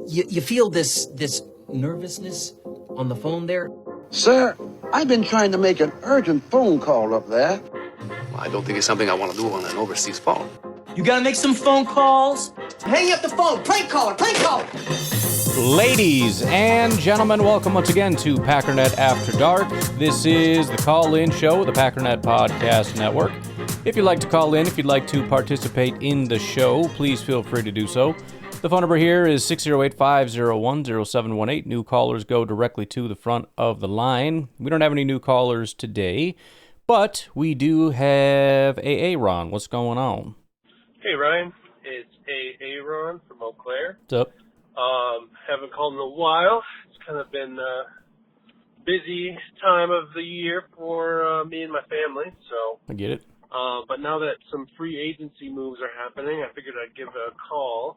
You feel this nervousness on the phone there? Sir, I've been trying to make an urgent phone call up there. Well, I don't think it's something I want to do on an overseas phone. You gotta make some phone calls. Hang up the phone. Prank caller. Prank caller. Ladies and gentlemen, welcome once again to Packernet After Dark. This is the call-in show of the Packernet Podcast Network. If you'd like to call in, if you'd like to participate in the show, please feel free to do so. The phone number here is 608-501-0718. New callers go directly to the front of the line. We don't have any new callers today, but we do have AA Ron. What's going on? Hey, Ryan. It's AA Ron from Eau Claire. What's up? Haven't called in a while. It's kind of been a busy time of the year for me and my family, so. I get it. But now that some free agency moves are happening, I figured I'd give a call.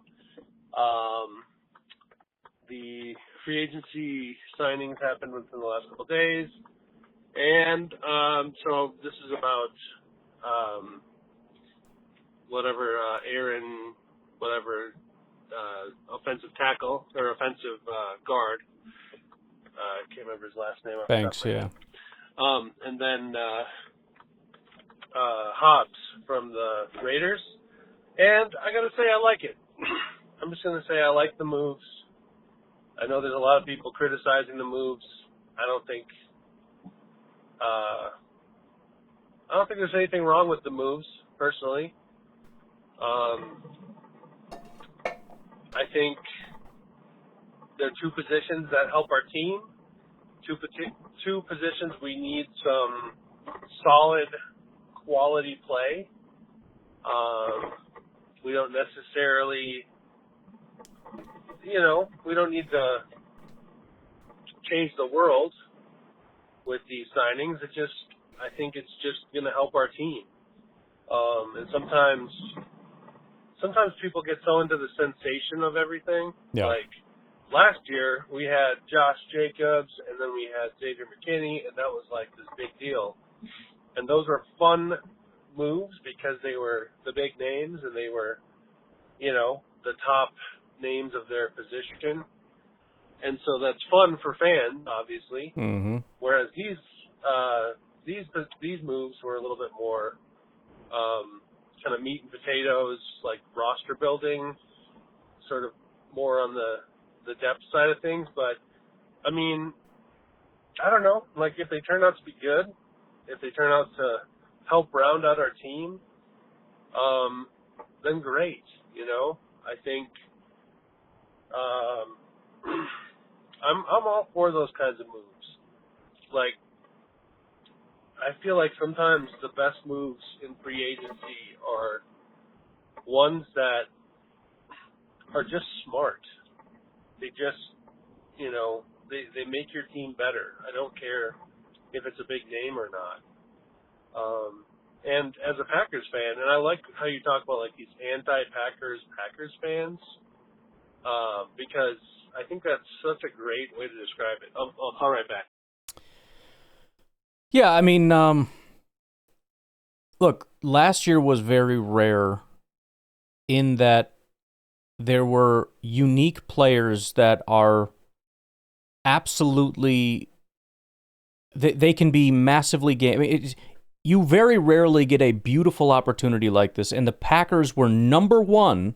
The free agency signings happened within the last couple of days, and so this is about Aaron, offensive tackle or offensive guard. I can't remember his last name. Thanks, yeah. And then Hobbs from the Raiders, and I gotta say I like it. I'm just gonna say I like the moves. I know there's a lot of people criticizing the moves. I don't think there's anything wrong with the moves, personally. I think there are two positions that help our team. Two positions we need some solid quality play. We don't necessarily, we don't need to change the world with these signings. I think it's just going to help our team. And sometimes people get so into the sensation of everything. Yeah. Like last year, we had Josh Jacobs, and then we had Xavier McKinney, and that was like this big deal. And those were fun moves because they were the big names, and they were, the top names of their position. And so that's fun for fans, obviously. Mm-hmm. Whereas these moves were a little bit more kind of meat and potatoes, like roster building, sort of more on the depth side of things. But, I mean, I don't know. Like, if they turn out to be good, if they turn out to help round out our team, then great, I think I'm all for those kinds of moves. Like, I feel like sometimes the best moves in free agency are ones that are just smart. They just, they make your team better. I don't care if it's a big name or not. And as a Packers fan, and I like how you talk about like these anti-Packers fans, because I think that's such a great way to describe it. I'll call right back. Yeah, I mean, look, last year was very rare in that there were unique players that are absolutely, they can be massively game. I mean, you very rarely get a beautiful opportunity like this, and the Packers were number one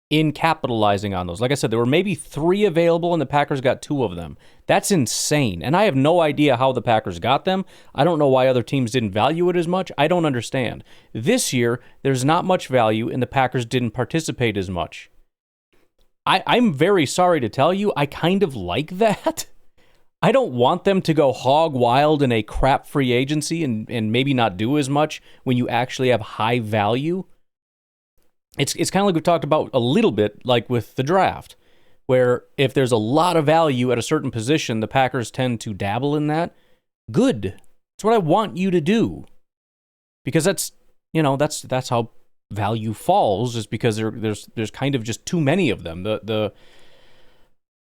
in capitalizing on those. Like I said, there were maybe 3 available, and the Packers got 2 of them. That's insane, and I have no idea how the Packers got them. I don't know why other teams didn't value it as much. I don't understand. This year, there's not much value, and the Packers didn't participate as much. I'm very sorry to tell you, I kind of like that. I don't want them to go hog wild in a crap free agency and maybe not do as much when you actually have high value. It's kind of like we've talked about a little bit, like with the draft, where if there's a lot of value at a certain position, the Packers tend to dabble in that. Good. That's what I want you to do. Because that's how value falls, is because there's kind of just too many of them.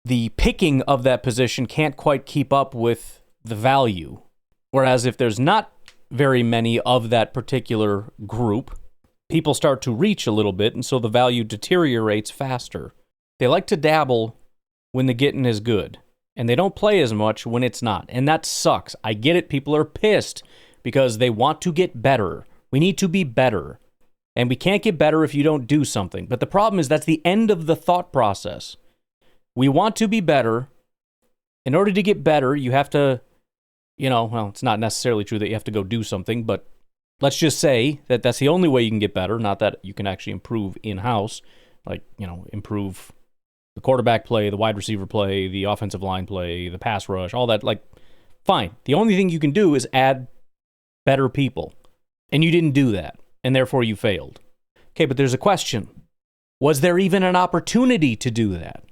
The picking of that position can't quite keep up with the value. Whereas if there's not very many of that particular group, people start to reach a little bit, and so the value deteriorates faster. They like to dabble when the getting is good. And they don't play as much when it's not. And that sucks. I get it. People are pissed because they want to get better. We need to be better. And we can't get better if you don't do something. But the problem is that's the end of the thought process. We want to be better. In order to get better, you have to, well, it's not necessarily true that you have to go do something, but let's just say that that's the only way you can get better, not that you can actually improve in-house, like, improve the quarterback play, the wide receiver play, the offensive line play, the pass rush, all that, like, fine. The only thing you can do is add better people. And you didn't do that, and therefore you failed. Okay, but there's a question. Was there even an opportunity to do that?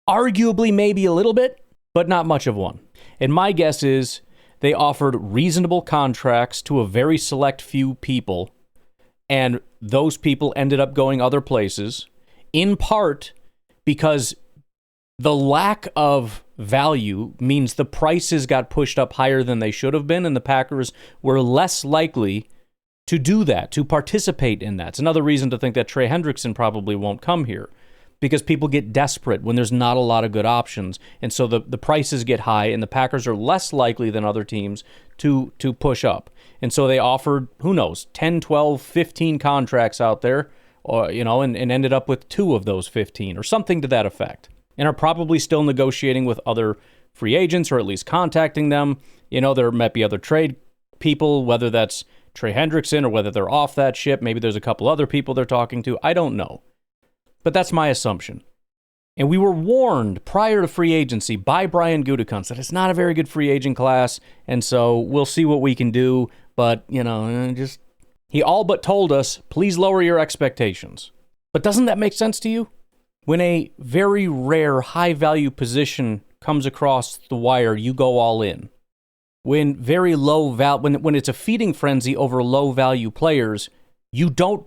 Arguably, maybe a little bit, but not much of one. And my guess is they offered reasonable contracts to a very select few people, and those people ended up going other places, in part because the lack of value means the prices got pushed up higher than they should have been, and the Packers were less likely to do that, to participate in that. It's another reason to think that Trey Hendrickson probably won't come here, because people get desperate when there's not a lot of good options, and so the prices get high, and the Packers are less likely than other teams to push up. And so they offered, who knows, 10, 12, 15 contracts out there, or and ended up with 2 of those 15, or something to that effect, and are probably still negotiating with other free agents, or at least contacting them. There might be other trade people, whether that's Trey Hendrickson or whether they're off that ship. Maybe there's a couple other people they're talking to. I don't know. But that's my assumption. And we were warned prior to free agency by Brian Gutekunst that it's not a very good free agent class, and so we'll see what we can do. But, he all but told us, please lower your expectations. But doesn't that make sense to you? When a very rare high-value position comes across the wire, you go all in. When very low when it's a feeding frenzy over low-value players, you don't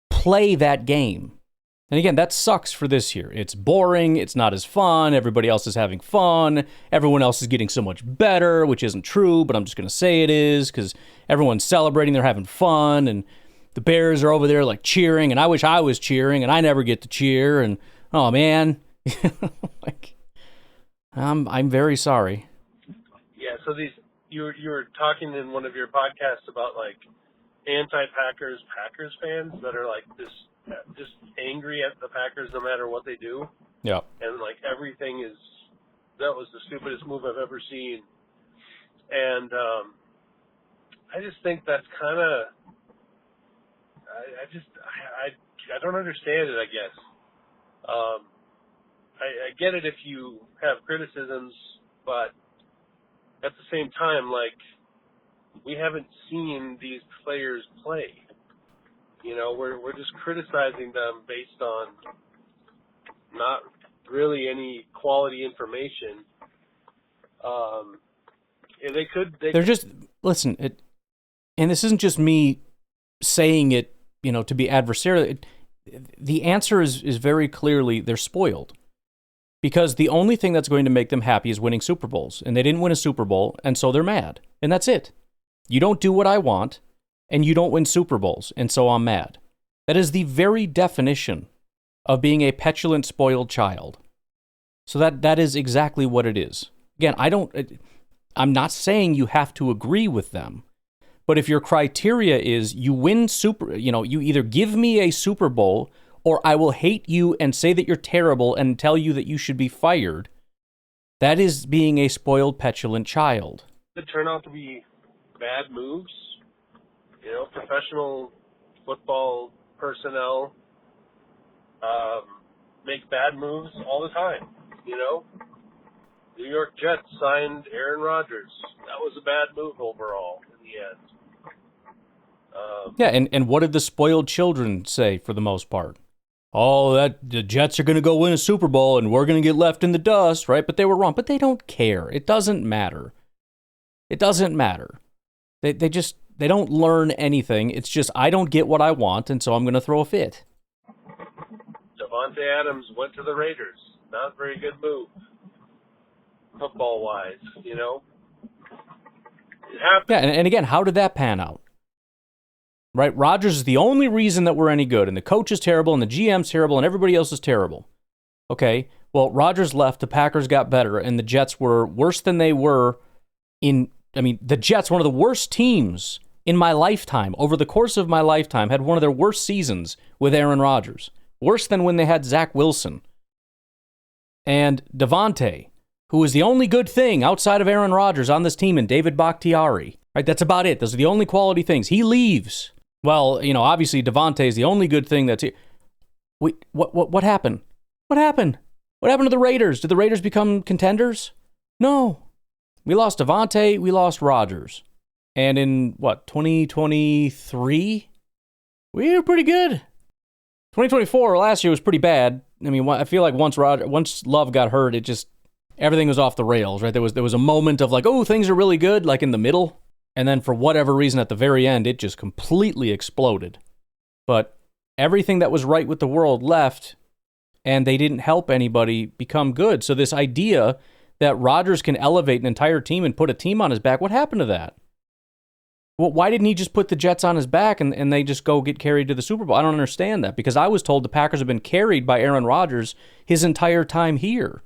play that game. And again, that sucks for this year. It's boring. It's not as fun. Everybody else is having fun. Everyone else is getting so much better, which isn't true, but I'm just going to say it is because everyone's celebrating. They're having fun, and the Bears are over there like cheering, and I wish I was cheering, and I never get to cheer, and oh man, I'm very sorry. Yeah. So you were talking in one of your podcasts about like anti-Packers fans that are like this. Just angry at the Packers no matter what they do. Yeah. And like that was the stupidest move I've ever seen. And I just think that's kind of, I don't understand it, I guess. I get it if you have criticisms, but at the same time, like, we haven't seen these players play. We're just criticizing them based on not really any quality information. They're just, listen, and this isn't just me saying it, to be adversarial. The answer is very clearly they're spoiled. Because the only thing that's going to make them happy is winning Super Bowls. And they didn't win a Super Bowl, and so they're mad. And that's it. You don't do what I want, and you don't win Super Bowls, and so I'm mad. That is the very definition of being a petulant, spoiled child. So that is exactly what it is. Again, I'm not saying you have to agree with them, but if your criteria is you win you either give me a Super Bowl or I will hate you and say that you're terrible and tell you that you should be fired, that is being a spoiled, petulant child. It turned out to be bad moves. Professional football personnel make bad moves all the time. New York Jets signed Aaron Rodgers. That was a bad move overall in the end. And what did the spoiled children say for the most part? Oh, that the Jets are going to go win a Super Bowl and we're going to get left in the dust, right? But they were wrong. But they don't care. It doesn't matter. It doesn't matter. They don't learn anything. It's just, I don't get what I want, and so I'm going to throw a fit. Devontae Adams went to the Raiders. Not a very good move, football-wise, It happened. Yeah, and again, how did that pan out? Right? Rodgers is the only reason that we're any good, and the coach is terrible, and the GM's terrible, and everybody else is terrible. Okay, well, Rodgers left, the Packers got better, and the Jets were worse than they were the Jets, one of the worst teams in my lifetime, over the course of my lifetime, had one of their worst seasons with Aaron Rodgers. Worse than when they had Zach Wilson. And Devontae, who is the only good thing outside of Aaron Rodgers on this team, and David Bakhtiari. Right, that's about it. Those are the only quality things. He leaves. Well, obviously Devontae is the only good thing that's here. Wait, what happened? What happened? What happened to the Raiders? Did the Raiders become contenders? No. We lost Devontae, we lost Rodgers. And in, 2023? We were pretty good. 2024, last year, was pretty bad. I feel like once Love got hurt, everything was off the rails, right? There was a moment of like, oh, things are really good, like in the middle. And then for whatever reason, at the very end, it just completely exploded. But everything that was right with the world left, and they didn't help anybody become good. So this idea that Rodgers can elevate an entire team and put a team on his back, what happened to that? Well, why didn't he just put the Jets on his back and they just go get carried to the Super Bowl? I don't understand that, because I was told the Packers have been carried by Aaron Rodgers his entire time here.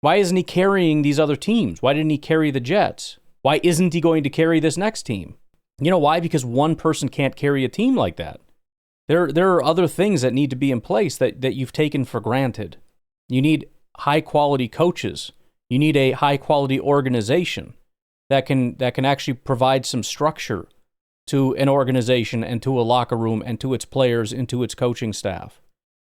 Why isn't he carrying these other teams? Why didn't he carry the Jets? Why isn't he going to carry this next team? You know why? Because one person can't carry a team like that. There are other things that need to be in place that you've taken for granted. You need high-quality coaches. You need a high-quality organization that can actually provide some structure to an organization and to a locker room and to its players and to its coaching staff.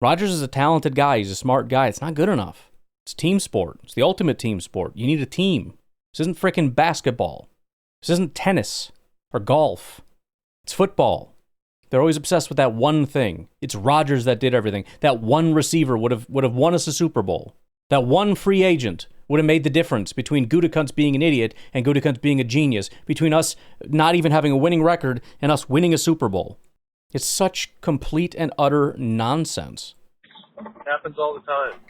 Rodgers is a talented guy. He's a smart guy. It's not good enough. It's team sport. It's the ultimate team sport. You need a team. This isn't frickin' basketball. This isn't tennis or golf. It's football. They're always obsessed with that one thing. It's Rodgers that did everything. That one receiver would have won us a Super Bowl. That one free agent would have made the difference between Gutekunst being an idiot and Gutekunst being a genius, between us not even having a winning record and us winning a Super Bowl. It's such complete and utter nonsense. It happens all the time.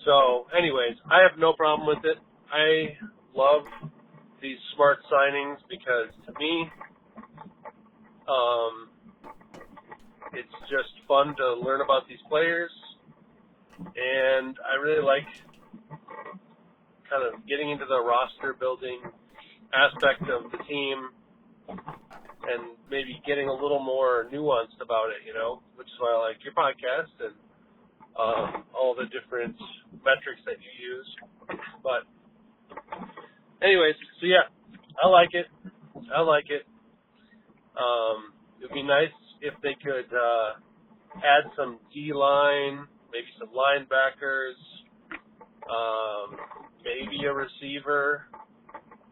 So, anyways, I have no problem with it. I love these smart signings because, to me, it's just fun to learn about these players. And I really like kind of getting into the roster building aspect of the team and maybe getting a little more nuanced about it, which is why I like your podcast and all the different metrics that you use. But anyways, so yeah, I like it. It would be nice if they could add some D-line, maybe some linebackers, maybe a receiver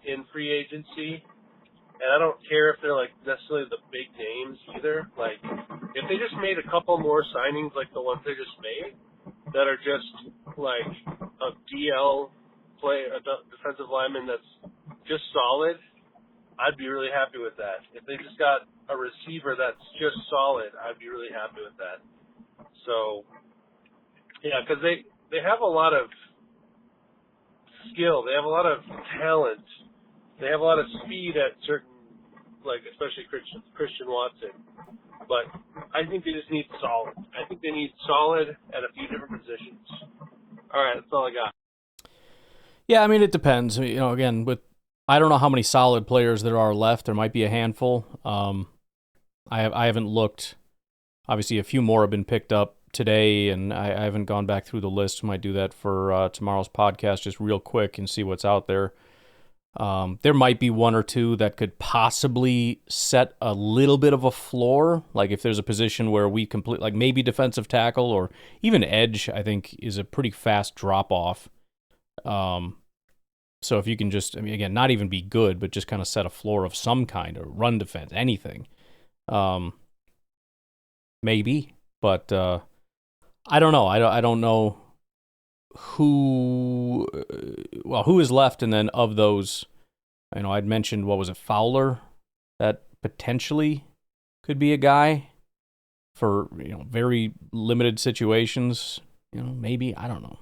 in free agency. And I don't care if they're like necessarily the big names either. Like, if they just made a couple more signings like the ones they just made that are just like a DL play, a defensive lineman that's just solid, I'd be really happy with that. If they just got a receiver that's just solid, I'd be really happy with that. So, yeah, because they have a lot of skill. They have a lot of talent. They have a lot of speed at certain, like especially Christian Watson. But I think they just need solid. I think they need solid at a few different positions. All right, that's all I got. Yeah, it depends. Again, I don't know how many solid players there are left. There might be a handful. I haven't looked. Obviously, a few more have been picked up today, and I haven't gone back through the list. Might do that for tomorrow's podcast just real quick and see what's out there. There might be one or two that could possibly set a little bit of a floor. Like if there's a position where we complete, like maybe defensive tackle or even edge, I think is a pretty fast drop off. So if you can just, again, not even be good, but just kind of set a floor of some kind or run defense, anything. Maybe, but I don't know. I don't know who is left, and then of those, I'd mentioned, what was it, Fowler, that potentially could be a guy for very limited situations. Maybe, I don't know.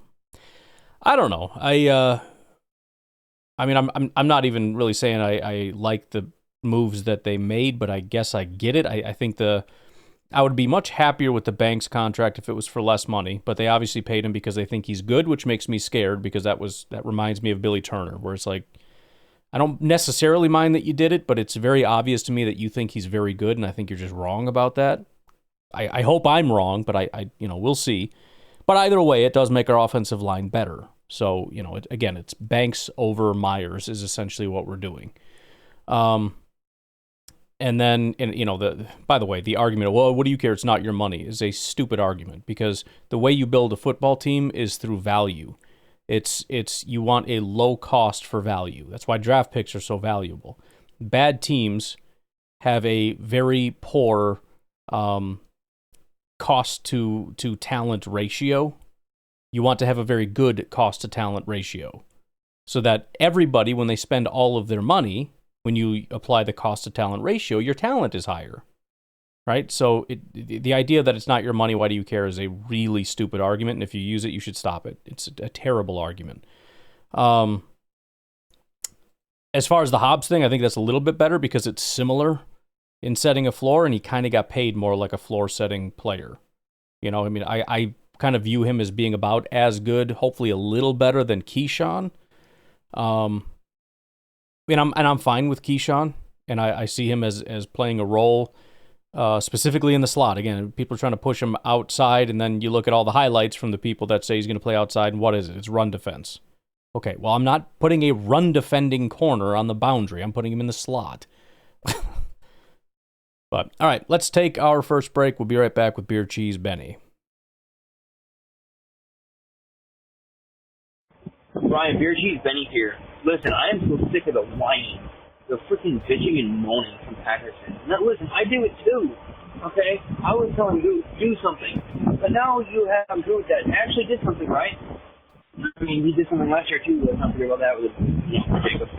I'm not even really saying I like the moves that they made, but I guess I get it. I think I would be much happier with the Banks contract if it was for less money, but they obviously paid him because they think he's good, which makes me scared because that reminds me of Billy Turner, where it's like, I don't necessarily mind that you did it, but it's very obvious to me that you think he's very good, and I think you're just wrong about that. I hope I'm wrong, but we'll see. But either way, it does make our offensive line better. So, again, it's Banks over Myers is essentially what we're doing. And then, by the way, the argument, well, what do you care? It's not your money, is a stupid argument because the way you build a football team is through value. It's you want a low cost for value. That's why draft picks are so valuable. Bad teams have a very poor cost to talent ratio. You want to have a very good cost to talent ratio so that everybody, when they spend all of their money, when you apply the cost to talent ratio, your talent is higher, right? So the idea that it's not your money, why do you care, is a really stupid argument, and if you use it, you should stop it. It's a terrible argument. As far as the Hobbs thing, I think that's a little bit better because it's similar in setting a floor, and he kind of got paid more like a floor-setting player. I kind of view him as being about as good, hopefully a little better than Keyshawn. I'm fine with Keyshawn, and I see him as playing a role, specifically in the slot. Again, people are trying to push him outside, and then you look at all the highlights from the people that say he's going to play outside, and what is it? It's run defense. Okay, well, I'm not putting a run-defending corner on the boundary. I'm putting him in the slot. But, all right, let's take our first break. We'll be right back with Beer Cheese Benny. Ryan, Beer Cheese Benny here. Listen, I am so sick of the whining, the freaking bitching and moaning from Packernet. Now, listen, I do it too, okay? I was telling you, do something. But now you have a group that actually did something, right? I mean, he did something last year too. Let's not forget about that. It was ridiculous.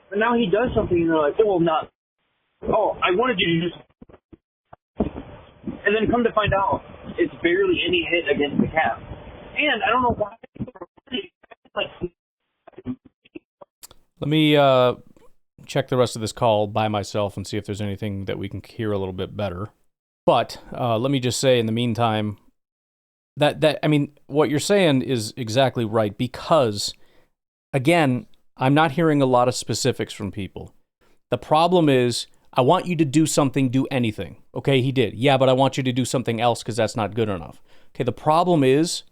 But now he does something and they're like, I wanted you to do something. And then come to find out, it's barely any hit against the cap. And I don't know why. Let me check the rest of this call by myself and see if there's anything that we can hear a little bit better. But let me just say in the meantime that what you're saying is exactly right because, again, I'm not hearing a lot of specifics from people. The problem is I want you to do something, do anything. Okay, he did. Yeah, but I want you to do something else because that's not good enough. Okay, the problem is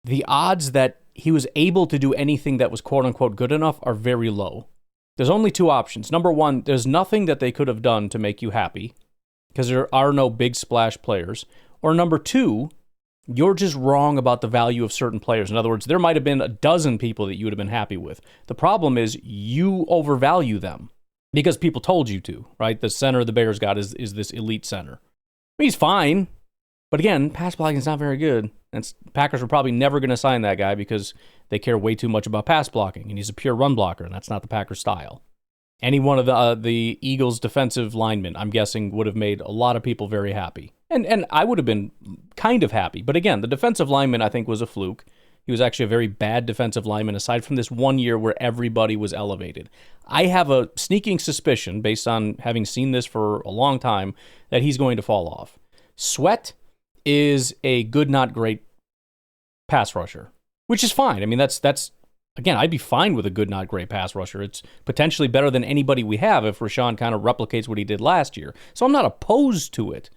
the odds that he was able to do anything that was quote-unquote good enough are very low. There's only two options. Number one, there's nothing that they could have done to make you happy because there are no big splash players. Or number two, you're just wrong about the value of certain players. In other words, there might have been a dozen people that you would have been happy with. The problem is you overvalue them because people told you to, right? The center the Bears got is this elite center. He's fine, but again, pass blocking is not very good. Packers were probably never going to sign that guy because they care way too much about pass blocking, and he's a pure run blocker, and that's not the Packers' style. Any one of the Eagles' defensive linemen, I'm guessing, would have made a lot of people very happy. And I would have been kind of happy. But again, the defensive lineman, I think, was a fluke. He was actually a very bad defensive lineman, aside from this 1 year where everybody was elevated. I have a sneaking suspicion, based on having seen this for a long time, that he's going to fall off. Sweat is a good, not great pass rusher, which is fine. I mean, that's again, I'd be fine with a good, not great pass rusher. It's potentially better than anybody we have if Rashawn kind of replicates what he did last year. So I'm not opposed to it.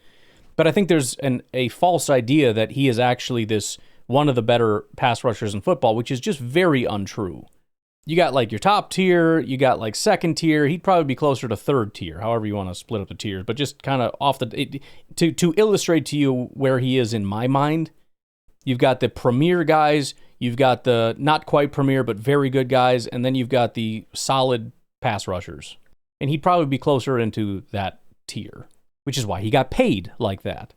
But I think there's a false idea that he is actually this one of the better pass rushers in football, which is just very untrue. You got like your top tier, you got like second tier. He'd probably be closer to third tier, however you want to split up the tiers. But just kind of to illustrate to you where he is in my mind, you've got the premier guys, you've got the not quite premier but very good guys, and then you've got the solid pass rushers. And he'd probably be closer into that tier, which is why he got paid like that.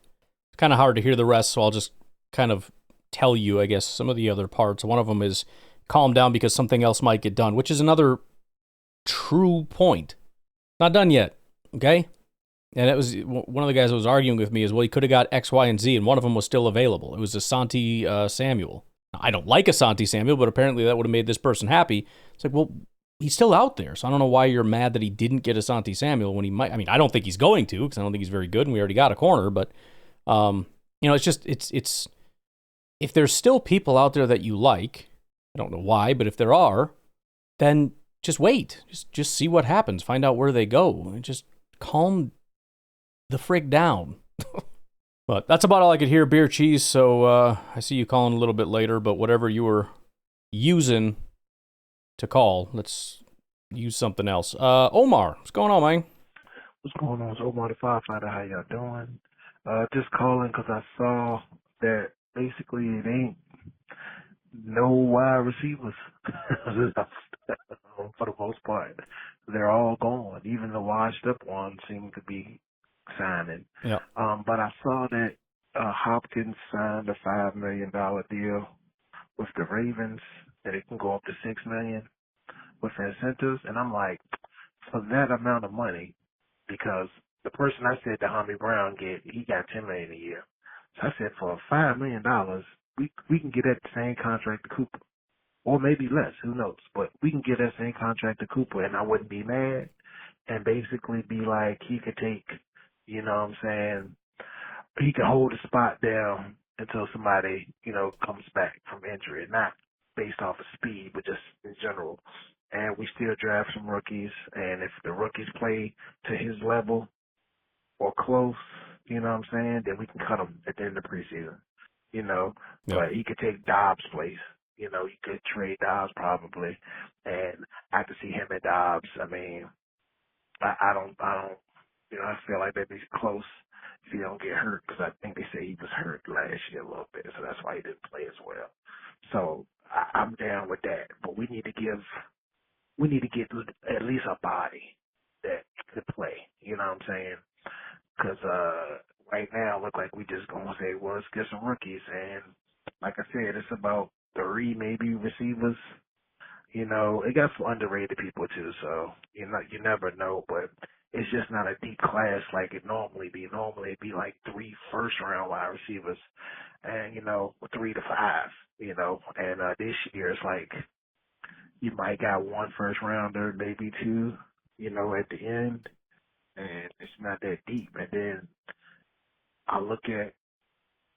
It's kind of hard to hear the rest, so I'll just kind of tell you, I guess, some of the other parts. One of them is calm down because something else might get done, which is another true point. Not done yet, okay? And it was one of the guys that was arguing with me is, well, he could have got X, Y, and Z, and one of them was still available. It was Asante Samuel. Now, I don't like Asante Samuel, but apparently that would have made this person happy. It's like, well, he's still out there. So I don't know why you're mad that he didn't get Asante Samuel when he might. I mean, I don't think he's going to, because I don't think he's very good, and we already got a corner. But it's just it's if there's still people out there that you like, I don't know why, but if there are, then just wait. Just see what happens. Find out where they go. And just calm the frig down. But that's about all I could hear, Beer Cheese. So I see you calling a little bit later, but whatever you were using to call, let's use something else. Omar, what's going on, man? What's going on? It's Omar the Firefighter. How y'all doing? Just calling because I saw that basically it ain't no wide receivers for the most part. They're all gone. Even the washed up ones seem to be signing. Yeah. But I saw that Hopkins signed a $5 million deal with the Ravens, that it can go up to $6 million with incentives. And I'm like, for that amount of money, because the person I said that Hammy Brown he got $10 million a year. So I said, for $5 million, we can get that same contract to Cooper, or maybe less, who knows? But we can get that same contract to Cooper, and I wouldn't be mad. And basically be like, he could take, you know what I'm saying, he could hold the spot down until somebody, comes back from injury, not based off of speed, but just in general. And we still draft some rookies, and if the rookies play to his level or close, you know what I'm saying, then we can cut him at the end of preseason, Yeah. But he could take Dobbs' place. You could trade Dobbs probably, and I could see him at Dobbs. I mean, I don't, I feel like that'd be close if he don't get hurt, because I think they say he was hurt last year a little bit, so that's why he didn't play as well. So I'm down with that, but we need to get at least a body that could play. You know what I'm saying? Because right now it look like we just gonna say, well, let's get some rookies, and like I said, it's about 3 maybe receivers. It got some underrated people too, so you never know, but it's just not a deep class like it normally be. Normally it'd be like 3 first-round wide receivers and, 3 to 5, and this year it's like you might got 1 first-rounder, maybe 2, at the end, and it's not that deep. And then I look at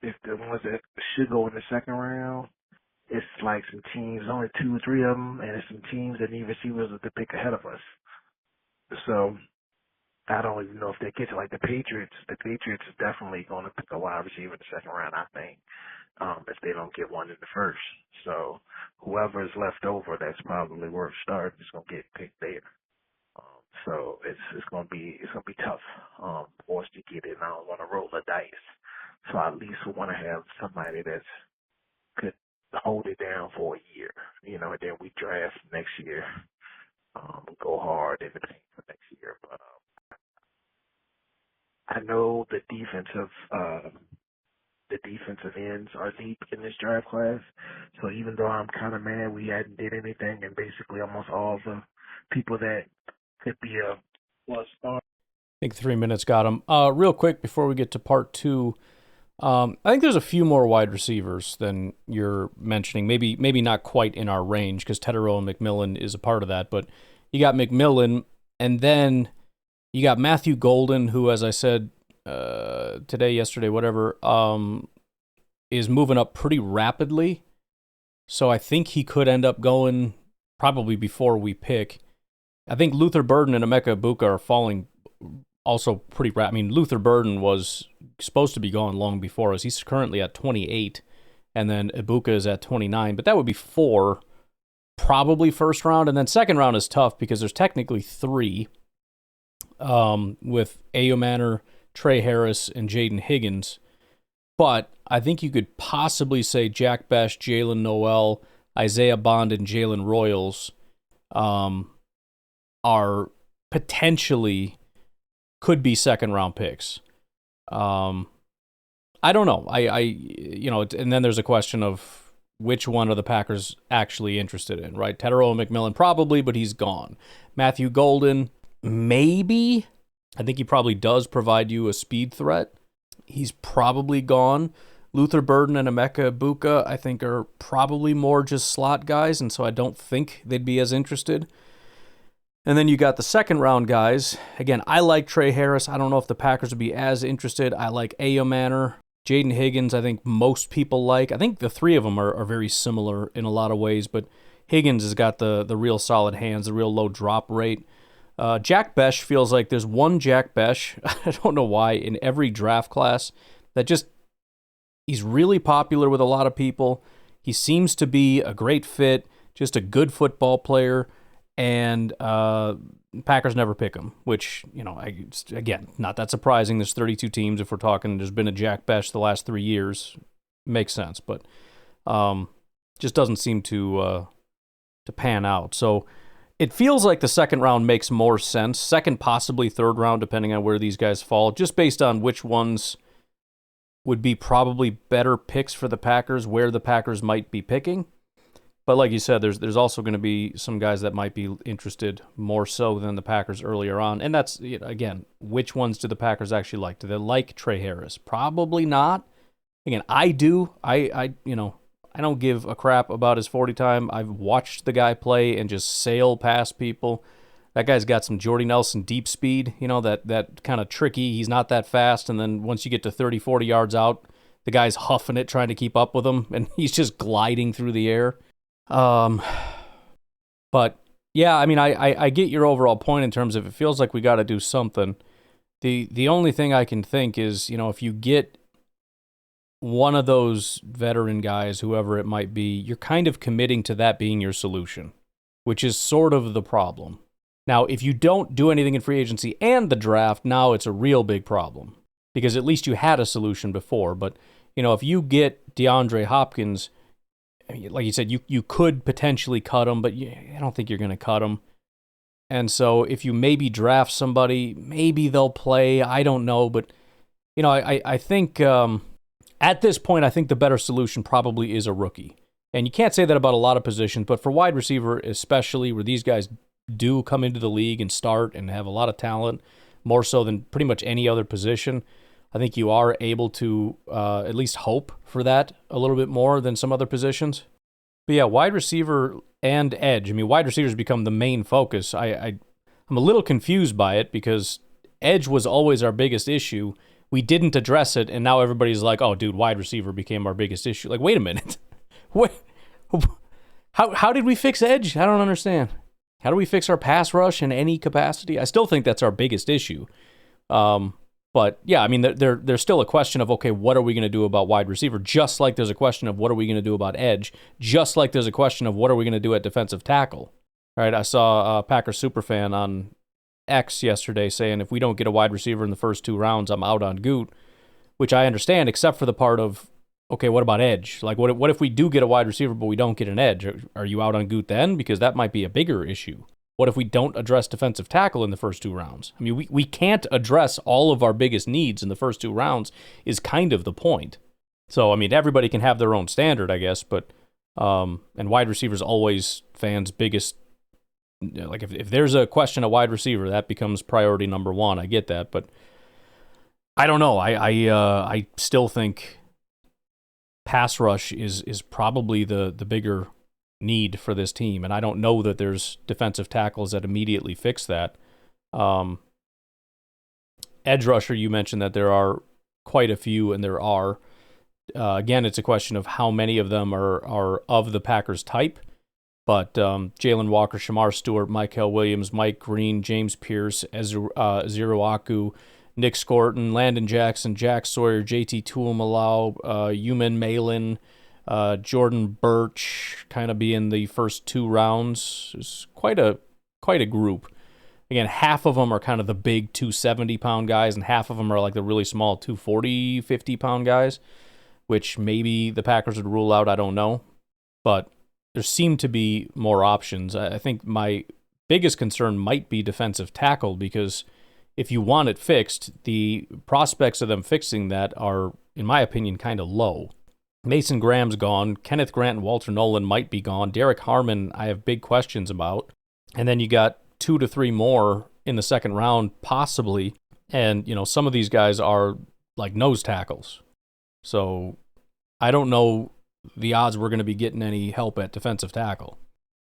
if the ones that should go in the second round, it's like some teams, only 2 or 3 of them, and it's some teams that need receivers to pick ahead of us. So I don't even know if they get to, like, the Patriots. The Patriots is definitely going to pick a wide receiver in the second round, I think, if they don't get one in the first. So whoever is left over that's probably worth starting is going to get picked there. So it's going to be tough for us to get in. I don't want to roll the dice. So I at least want to have somebody that's could hold it down for a year, and then we draft next year, go hard in the paint for next year. But I know the defensive ends are deep in this draft class. So even though I'm kind of mad we hadn't did anything, and basically almost all the people that could be a plus star. I think 3 minutes got him. Real quick before we get to part 2. I think there's a few more wide receivers than you're mentioning. Maybe not quite in our range, because Tedero and McMillan is a part of that. But you got McMillan, and then you got Matthew Golden, who, as I said today, yesterday, whatever, is moving up pretty rapidly. So I think he could end up going probably before we pick. I think Luther Burden and Emeka Ibuka are falling also pretty rapid. I mean, Luther Burden was supposed to be gone long before us. He's currently at 28, and then Ibuka is at 29. But that would be 4, probably first round. And then second round is tough because there's technically 3 with Ayo Manor, Trey Harris, and Jaden Higgins. But I think you could possibly say Jack Best, Jalen Noel, Isaiah Bond, and Jalen Royals are potentially could be second round picks. I don't know. And then there's a question of which one are the Packers actually interested in, right? Tedero McMillan probably, but he's gone. Matthew Golden, maybe. I think he probably does provide you a speed threat. He's probably gone. Luther Burden and Emeka Ibuka, I think, are probably more just slot guys, and so I don't think they'd be as interested. And then you got the second round guys. Again, I like Trey Harris. I don't know if the Packers would be as interested. I like Manor. Jaden Higgins, I think most people like. I think the three of them are very similar in a lot of ways, but Higgins has got the real solid hands, the real low drop rate. Jack Besh feels like there's one Jack Besh, I don't know why, in every draft class that just, he's really popular with a lot of people. He seems to be a great fit, just a good football player, and Packers never pick him, which, again, not that surprising. There's 32 teams. If we're talking, there's been a Jack Besh the last 3 years. Makes sense, but just doesn't seem to pan out. So it feels like the second round makes more sense. Second, possibly third round, depending on where these guys fall, just based on which ones would be probably better picks for the Packers, where the Packers might be picking. But like you said, there's also going to be some guys that might be interested more so than the Packers earlier on. And that's, again, which ones do the Packers actually like? Do they like Trey Harris? Probably not. Again, I do. I don't give a crap about his 40 time. I've watched the guy play and just sail past people. That guy's got some Jordy Nelson deep speed, that kind of tricky. He's not that fast. And then once you get to 30, 40 yards out, the guy's huffing it, trying to keep up with him, and he's just gliding through the air. But yeah, I get your overall point in terms of it feels like we got to do something. The only thing I can think is, if you get one of those veteran guys, whoever it might be, you're kind of committing to that being your solution, which is sort of the problem. Now, if you don't do anything in free agency and the draft, now it's a real big problem, because at least you had a solution before. But, if you get DeAndre Hopkins, like you said, you could potentially cut him, but I don't think you're going to cut him. And so if you maybe draft somebody, maybe they'll play. I don't know. But, I think at this point, I think the better solution probably is a rookie. And you can't say that about a lot of positions, but for wide receiver especially, where these guys do come into the league and start and have a lot of talent, more so than pretty much any other position, I think you are able to at least hope for that a little bit more than some other positions. But yeah, wide receiver and edge. Wide receivers become the main focus. I'm a little confused by it, because edge was always our biggest issue. We didn't address it, and now everybody's like, oh, dude, wide receiver became our biggest issue. Like, wait a minute. How did we fix edge? I don't understand. How do we fix our pass rush in any capacity? I still think that's our biggest issue. But yeah, there's still a question of, okay, what are we going to do about wide receiver? Just like there's a question of what are we going to do about edge? Just like there's a question of what are we going to do at defensive tackle? All right, I saw a Packer superfan on X yesterday saying if we don't get a wide receiver in the first 2 rounds, I'm out on Goot, which I understand, except for the part of, okay, what about edge? Like, what if we do get a wide receiver but we don't get an edge? Are you out on Goot then? Because that might be a bigger issue. What if we don't address defensive tackle in the first 2 rounds? We can't address all of our biggest needs in the first 2 rounds is kind of the point. So, everybody can have their own standard, I guess, but, and wide receivers always fans' biggest, like if there's a question of wide receiver, that becomes priority number 1. I get that, but I don't know. I still think pass rush is probably the bigger need for this team, and I don't know that there's defensive tackles that immediately fix that. Edge rusher, you mentioned that there are quite a few, and there are. Again, it's a question of how many of them are of the Packers type, but Jalen Walker, Shamar Stewart, Mykel Williams, Mike Green, James Pierce, Zero Aku, Nick Scorton, Landon Jackson, Jack Sawyer, JT Tuimalau, Yuman Malin, Jordan Birch kind of be in the first 2 rounds. It's quite a group. Again, half of them are kind of the big 270-pound guys, and half of them are like the really small 240, 50-pound guys, which maybe the Packers would rule out. I don't know. But there seem to be more options. I think my biggest concern might be defensive tackle, because if you want it fixed, the prospects of them fixing that are, in my opinion, kind of low. Mason Graham's gone. Kenneth Grant and Walter Nolan might be gone. Derek Harmon, I have big questions about. And then you got 2 to 3 more in the second round, possibly. And, some of these guys are like nose tackles. So I don't know the odds we're going to be getting any help at defensive tackle.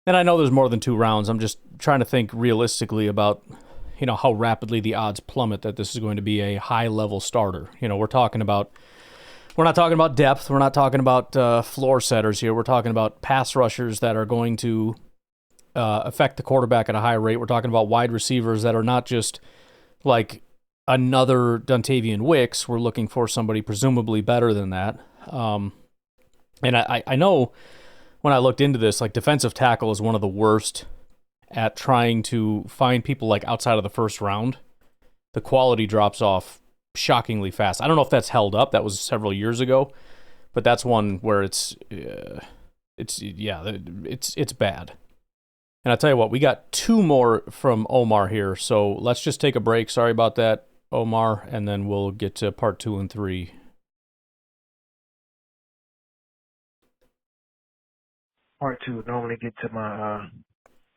And I know there's more than 2 rounds. I'm just trying to think realistically about, how rapidly the odds plummet that this is going to be a high-level starter. We're not talking about depth. We're not talking about floor setters here. We're talking about pass rushers that are going to affect the quarterback at a high rate. We're talking about wide receivers that are not just like another Dontavian Wicks. We're looking for somebody presumably better than that. And I know when I looked into this, like defensive tackle is one of the worst at trying to find people like outside of the first round. The quality drops off shockingly fast. I don't know if that's held up. That was several years ago, but that's one where it's bad. And I'll tell you what, we got 2 more from Omar here, so let's just take a break. Sorry about that, Omar, and then we'll get to part 2 and 3. Part 2, normally get to my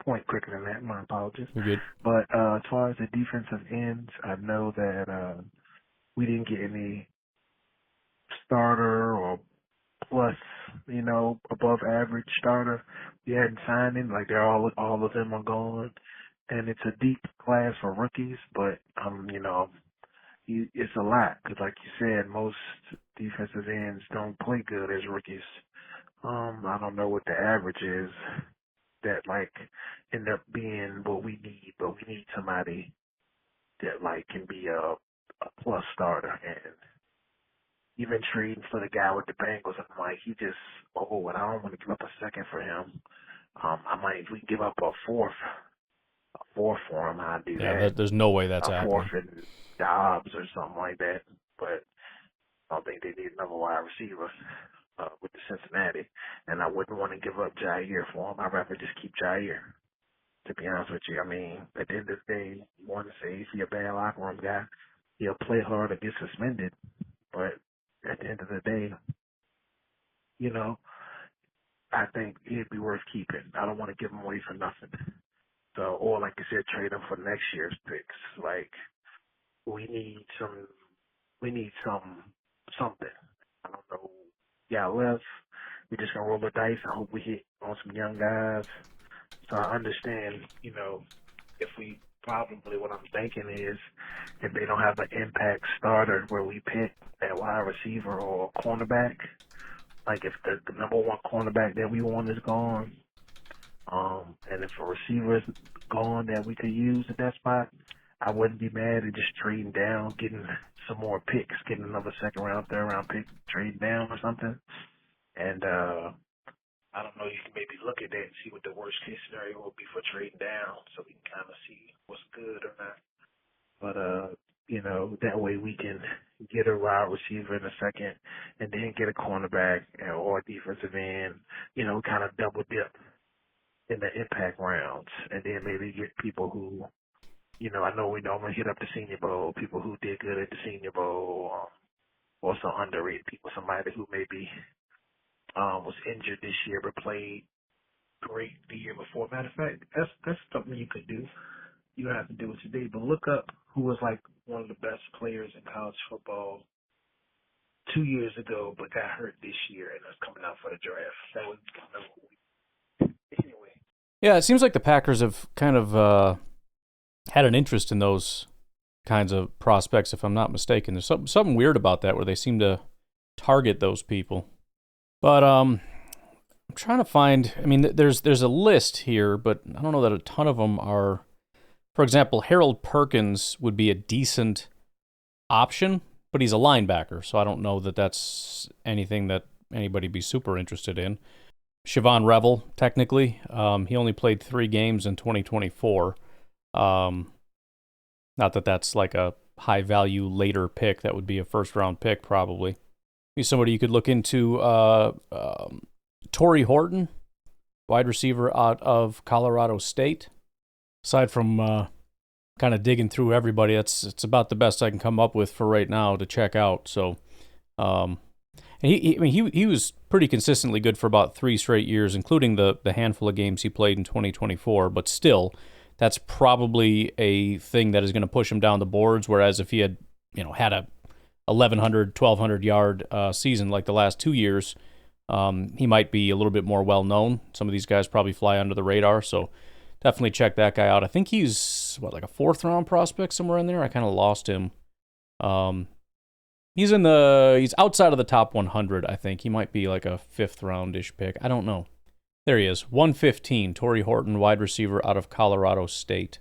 point quicker than that. My apologies. You're good. But as far as the defensive ends, I know that we didn't get any starter or plus, above average starter. We hadn't signed in, like all of them are gone, and it's a deep class for rookies. But it's a lot because, like you said, most defensive ends don't play good as rookies. I don't know what the average is that end up being what we need, but we need somebody that can be a plus starter. And even trading for the guy with the Bengals, I'm like, he just and I don't want to give up a second for him. I might, if we give up a fourth for him, I'd do that. Yeah, there's no way that's happening. A fourth and Dobbs or something like that. But I don't think they need another wide receiver with the Cincinnati. And I wouldn't want to give up Jair for him. I'd rather just keep Jair, to be honest with you. I mean, at the end of the day, you want to say if he's a bad locker room guy, he'll play hard or get suspended. But at the end of the day, I think he'd be worth keeping. I don't want to give him away for nothing. So, or like I said, trade him for next year's picks. We need something. I don't know. Yeah, left. We're just gonna roll the dice. I hope we hit on some young guys. So I understand, if we probably what I'm thinking is if they don't have an impact starter where we pick that wide receiver or cornerback, like if the number 1 cornerback that we want is gone, and if a receiver is gone that we could use at that spot, I wouldn't be mad at just trading down, getting some more picks, getting another 2nd round, 3rd round pick, trade down or something. And I don't know, you can maybe look at that and see what the worst case scenario will be for trading down so we can kind of see what's good or not. But, that way we can get a wide receiver in a second and then get a cornerback or a defensive end, kind of double dip in the impact rounds and then maybe get people who, I know we normally hit up the Senior Bowl, people who did good at the Senior Bowl, or some underrated people, somebody who maybe was injured this year but played great the year before. Matter of fact, that's something you could do. You don't have to do it today, but look up who was one of the best players in college football 2 years ago but got hurt this year and is coming out for the draft. That was kind of anyway. Yeah, it seems like the Packers have kind of had an interest in those kinds of prospects, if I'm not mistaken. There's something weird about that where they seem to target those people. But I'm trying to find, there's a list here, but I don't know that a ton of them are. For example, Harold Perkins would be a decent option, but he's a linebacker, so I don't know that that's anything that anybody be super interested in. Siobhan Revel, technically, he only played 3 games in 2024. Not that that's like a high-value later pick. That would be a first-round pick, probably. He's somebody you could look into. Torrey Horton, wide receiver out of Colorado State. Aside from kind of digging through everybody, it's about the best I can come up with for right now to check out. So, and he was pretty consistently good for about 3 straight years, including the handful of games he played in 2024. But still, that's probably a thing that is going to push him down the boards. Whereas if he had, had a 1,100, 1,200 yard season like the last 2 years, He might be a little bit more well-known. Some of these guys probably fly under the radar, so definitely check that guy out. I think he's, like a 4th-round prospect somewhere in there? I kind of lost him. He's outside of the top 100, I think. He might be like a 5th-round-ish pick. I don't know. There he is, 115, Torrey Horton, wide receiver out of Colorado State.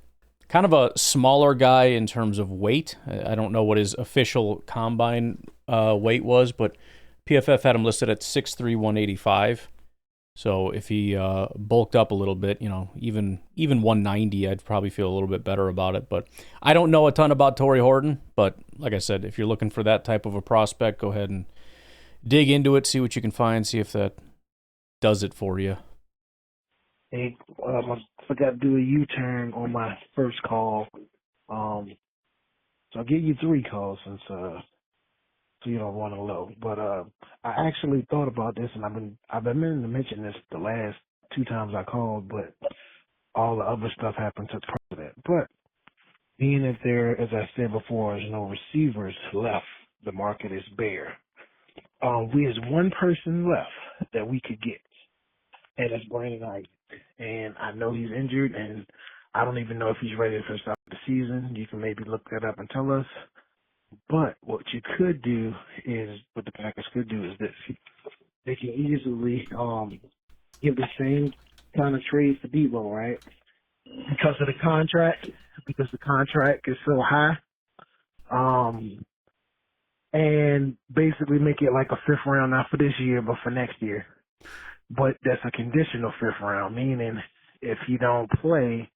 Kind of a smaller guy in terms of weight. I don't know what his official combine weight was, but PFF had him listed at 6'3", 185. So if he bulked up a little bit, even 190, I'd probably feel a little bit better about it. But I don't know a ton about Torrey Horton. But like I said, if you're looking for that type of a prospect, go ahead and dig into it, see what you can find, see if that does it for you. Hey, I forgot to do a U-turn on my first call. So I'll give you 3 calls since so you don't run low. But I actually thought about this, and I've been meaning to mention this the last 2 times I called, but all the other stuff happened to precedent. But being that there, as I said before, is no receivers left, the market is bare. We has one person left that we could get, and that's Brandon Ayuk. And I know he's injured, and I don't even know if he's ready for the start of the season. You can maybe look that up and tell us. But what you could do is, what the Packers could do is this. They can easily give the same kind of trade for Debo, right? Because the contract is so high. And basically make it like a 5th round, not for this year, but for next year. But that's a conditional 5th round, meaning if he don't play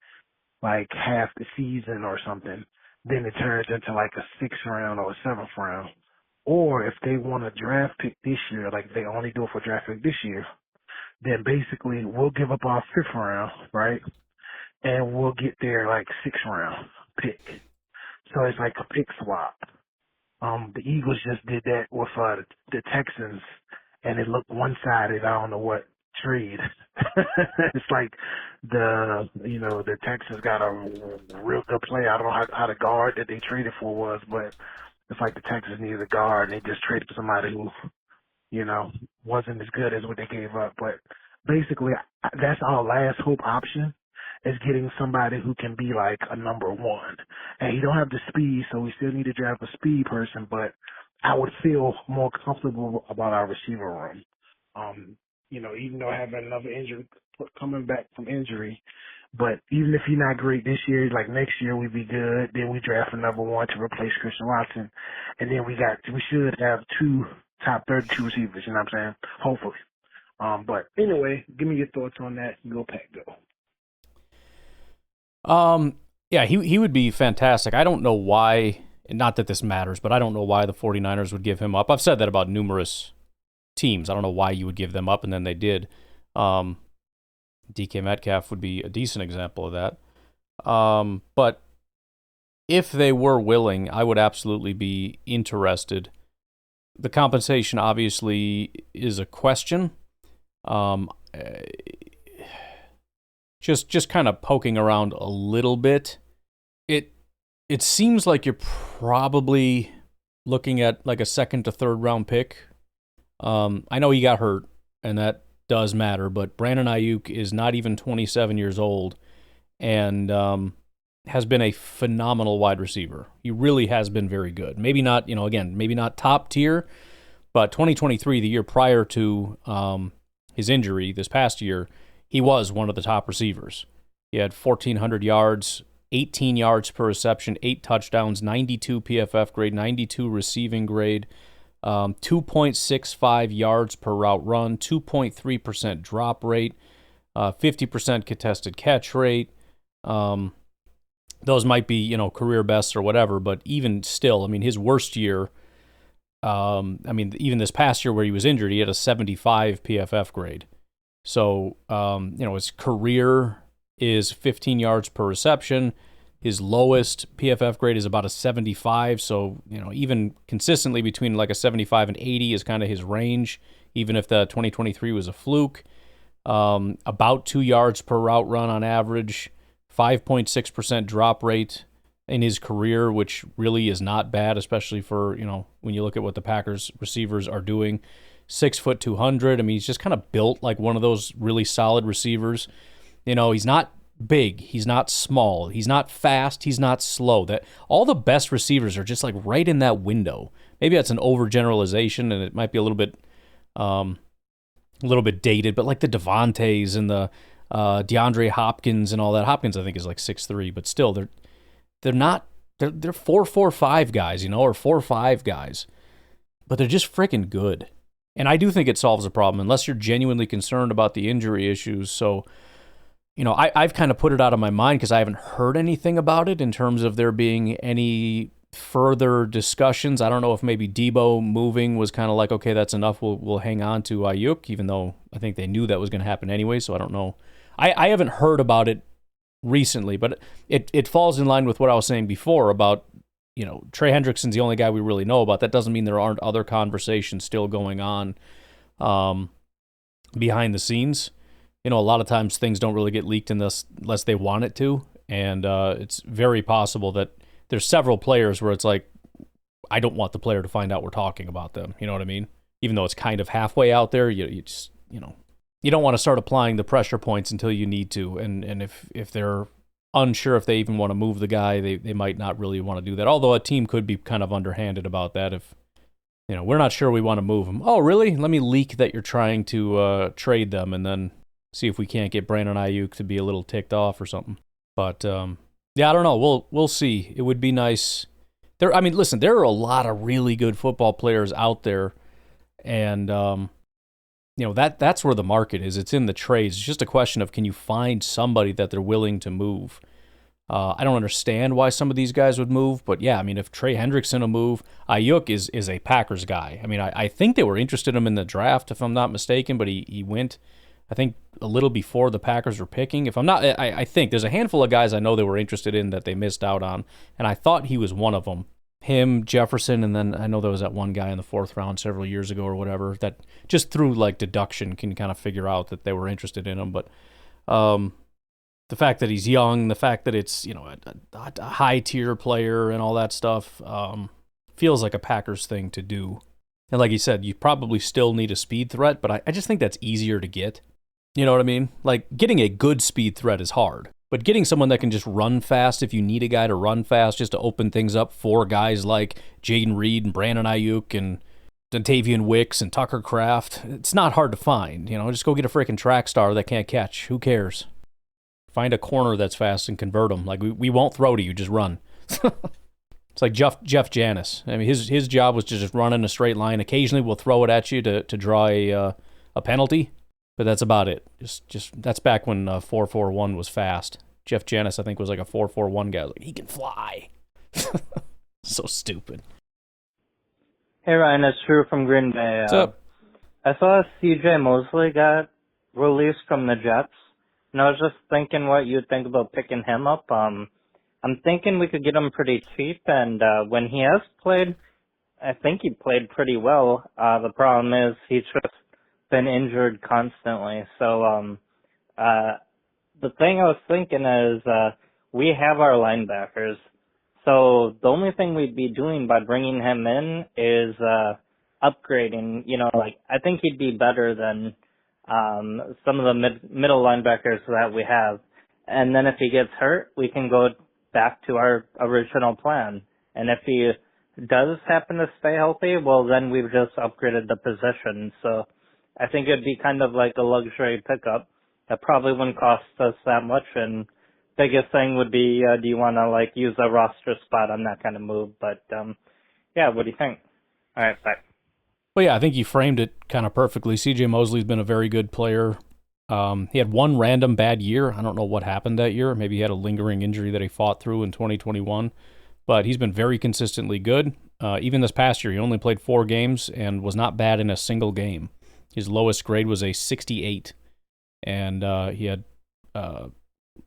like half the season or something, then it turns into like a 6th round or a 7th round. Or if they want a draft pick this year, like they only do it for draft pick this year, then basically we'll give up our 5th round, right? And we'll get their like 6th round pick. So it's like a pick swap. The Eagles just did that with the Texans, and it looked one-sided. I don't know what trade. It's like the Texans got a real good player. I don't know how the guard that they traded for was, but it's like the Texans needed a guard, and they just traded for somebody who, wasn't as good as what they gave up. But basically, that's our last hope option, is getting somebody who can be like a number 1. And he don't have the speed, so we still need to draft a speed person, but I would feel more comfortable about our receiver room. Even though having another injury, coming back from injury, but even if he's not great this year, like next year we'd be good. Then we draft a number 1 to replace Christian Watson. And then we should have 2 top 32 receivers, you know what I'm saying? Hopefully. But anyway, give me your thoughts on that. Go Pack, go. Yeah, he would be fantastic. I don't know why, not that this matters, but I don't know why the 49ers would give him up. I've said that about numerous teams. I don't know why you would give them up, and then they did. DK Metcalf would be a decent example of that. But if they were willing, I would absolutely be interested. The compensation obviously is a question. Just kind of poking around a little bit. It seems like you're probably looking at like a 2nd to 3rd round pick. I know he got hurt, and that does matter, but Brandon Ayuk is not even 27 years old and has been a phenomenal wide receiver. He really has been very good. Maybe not, maybe not top tier, but 2023, the year prior to his injury this past year, he was one of the top receivers. He had 1,400 yards, 18 yards per reception, 8 touchdowns, 92 PFF grade, 92 receiving grade, 2.65 yards per route run, 2.3% drop rate, 50% contested catch rate. Those might be, career bests or whatever, but even still, his worst year, even this past year where he was injured, he had a 75 PFF grade. So, his career is 15 yards per reception. His lowest PFF grade is about a 75. So, even consistently between like a 75 and 80 is kind of his range, even if the 2023 was a fluke. About 2 yards per route run on average, 5.6% drop rate in his career, which really is not bad, especially for, when you look at what the Packers receivers are doing. 6 foot 200. I mean, he's just kind of built like one of those really solid receivers. He's not big, he's not small, he's not fast, he's not slow. That all the best receivers are just like right in that window. Maybe that's an overgeneralization, and it might be a little bit dated, but like the Devontaes and the DeAndre Hopkins and all that. Hopkins I think is like 6'3", but still they're 4.45 guys, or 4.5 guys, but they're just freaking good. And I do think it solves a problem unless you're genuinely concerned about the injury issues. So, I've kind of put it out of my mind because I haven't heard anything about it in terms of there being any further discussions. I don't know if maybe Debo moving was kind of like, okay, that's enough. We'll hang on to Ayuk, even though I think they knew that was going to happen anyway. So I don't know. I haven't heard about it recently, but it falls in line with what I was saying before about, Trey Hendrickson's the only guy we really know about. That doesn't mean there aren't other conversations still going on behind the scenes. A lot of times things don't really get leaked unless they want it to, and it's very possible that there's several players where it's like, I don't want the player to find out we're talking about them. You know what I mean? Even though it's kind of halfway out there, you just, you don't want to start applying the pressure points until you need to. And if they're unsure if they even want to move the guy, they might not really want to do that. Although a team could be kind of underhanded about that if, we're not sure we want to move them. Oh, really? Let me leak that you're trying to trade them and then see if we can't get Brandon Ayuk to be a little ticked off or something. But, yeah, I don't know. We'll see. It would be nice. Listen, there are a lot of really good football players out there, and that's where the market is. It's in the trades. It's just a question of, can you find somebody that they're willing to move? I don't understand why some of these guys would move, but yeah, if Trey Hendrickson will move, Ayuk is a Packers guy. I think they were interested in him in the draft, if I'm not mistaken, but he went, I think, a little before the Packers were picking. If I'm not, I think there's a handful of guys I know they were interested in that they missed out on, and I thought he was one of them. Him, Jefferson, and then I know there was that one guy in the 4th round several years ago or whatever that just through like deduction can kind of figure out that they were interested in him. But the fact that he's young, the fact that it's a high tier player and all that stuff feels like a Packers thing to do. And like you said, you probably still need a speed threat, but I just think that's easier to get. You know what I mean? Like, getting a good speed threat is hard, but getting someone that can just run fast, if you need a guy to run fast, just to open things up for guys like Jaden Reed and Brandon Ayuk and Dontavian Wicks and Tucker Kraft, it's not hard to find. Just go get a freaking track star that can't catch. Who cares? Find a corner that's fast and convert them. Like, we won't throw to you, just run. It's like Jeff Janis. His job was to just run in a straight line. Occasionally we'll throw it at you to draw a penalty, but that's about it. Just that's back when 4.41 was fast. Jeff Janis, I think, was like a 4.41 guy. Like, he can fly. So stupid. Hey Ryan, it's Drew from Green Bay. What's up? I saw C.J. Mosley got released from the Jets, and I was just thinking what you'd think about picking him up. I'm thinking we could get him pretty cheap, and when he has played, I think he played pretty well. The problem is he's just been injured constantly. So the thing I was thinking is we have our linebackers. So the only thing we'd be doing by bringing him in is upgrading. I think he'd be better than some of the middle linebackers that we have. And then if he gets hurt, we can go back to our original plan. And if he does happen to stay healthy, well, then we've just upgraded the position. So I think it'd be kind of like a luxury pickup. That probably wouldn't cost us that much. And biggest thing would be, do you want to use a roster spot on that kind of move? But yeah, what do you think? All right, bye. Well, yeah, I think you framed it kind of perfectly. C.J. Mosley's been a very good player. He had one random bad year. I don't know what happened that year. Maybe he had a lingering injury that he fought through in 2021. But he's been very consistently good. Even this past year, he only played 4 games and was not bad in a single game. His lowest grade was a 68. And he had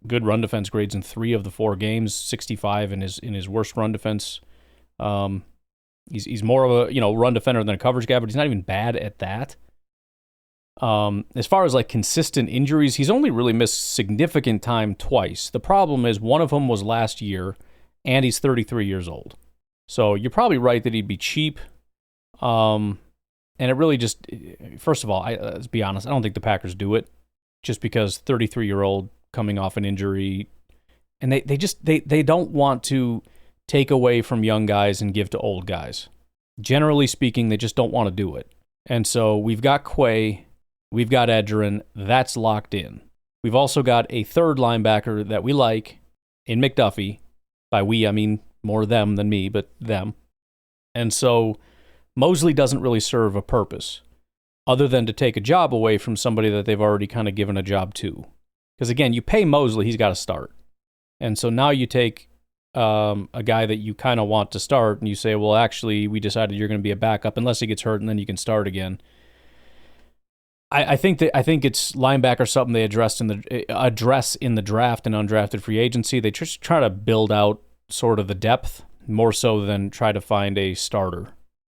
good run defense grades in 3 of the 4 games, 65 in his worst run defense. He's more of a run defender than a coverage guy, but he's not even bad at that. As far as consistent injuries, he's only really missed significant time twice. The problem is one of them was last year, and he's 33 years old. So you're probably right that he'd be cheap. And it really just, first of all, let's be honest, I don't think the Packers do it just because 33-year-old coming off an injury, and they don't want to take away from young guys and give to old guys. Generally speaking, they just don't want to do it. And so we've got Quay, we've got Edgerrin, that's locked in. We've also got a third linebacker that we like in McDuffie. By we, I mean more them than me, but them. And so Mosley doesn't really serve a purpose other than to take a job away from somebody that they've already kind of given a job to. Because again, you pay Mosley, he's got to start. And so now you take a guy that you kind of want to start and you say, well, actually, we decided you're going to be a backup unless he gets hurt and then you can start again. I think it's linebacker something they address in the draft and undrafted free agency. They just try to build out sort of the depth more so than try to find a starter.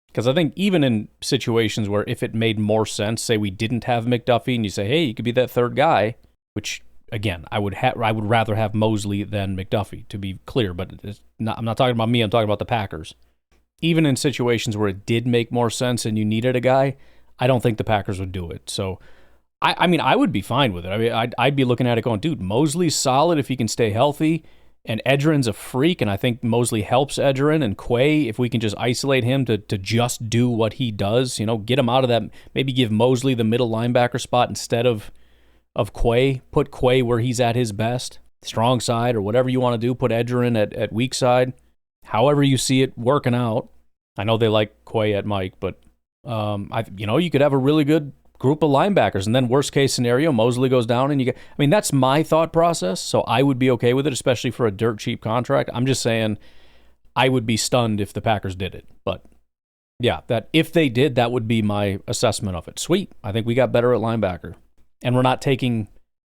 Because I think even in situations where if it made more sense, say we didn't have McDuffie and you say, hey, you could be that third guy, which again, I would rather have Mosley than McDuffie, to be clear, but I'm not talking about me, I'm talking about the Packers. Even in situations where it did make more sense and you needed a guy, I don't think the Packers would do it. So, I mean, I would be fine with it. I mean, I'd be looking at it going, dude, Mosley's solid if he can stay healthy, and Edgerrin's a freak, and I think Mosley helps Edgerrin, and Quay, if we can just isolate him to just do what he does, get him out of that, maybe give Mosley the middle linebacker spot instead of Quay, put Quay where he's at his best, strong side, or whatever you want to do, put Edgerrin at weak side, however you see it working out. I know they like Quay at Mike, but you could have a really good group of linebackers, and then worst case scenario, Mosley goes down, and that's my thought process, so I would be okay with it, especially for a dirt cheap contract. I'm just saying I would be stunned if the Packers did it, but yeah, that if they did, that would be my assessment of it. Sweet, I think we got better at linebacker, and we're not taking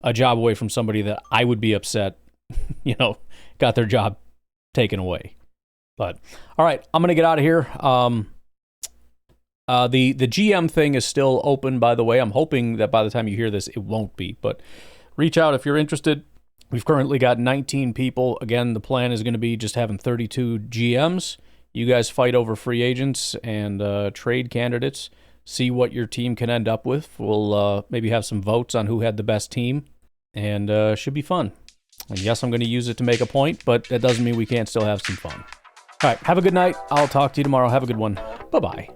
a job away from somebody that I would be upset, got their job taken away. But all right, I'm gonna get out of here. The GM thing is still open, by the way. I'm hoping that by the time you hear this, it won't be. But reach out if you're interested. We've currently got 19 people. Again, the plan is going to be just having 32 GMs. You guys fight over free agents and trade candidates. See what your team can end up with. We'll maybe have some votes on who had the best team. And should be fun. And yes, I'm going to use it to make a point, but that doesn't mean we can't still have some fun. All right, have a good night. I'll talk to you tomorrow. Have a good one. Bye-bye.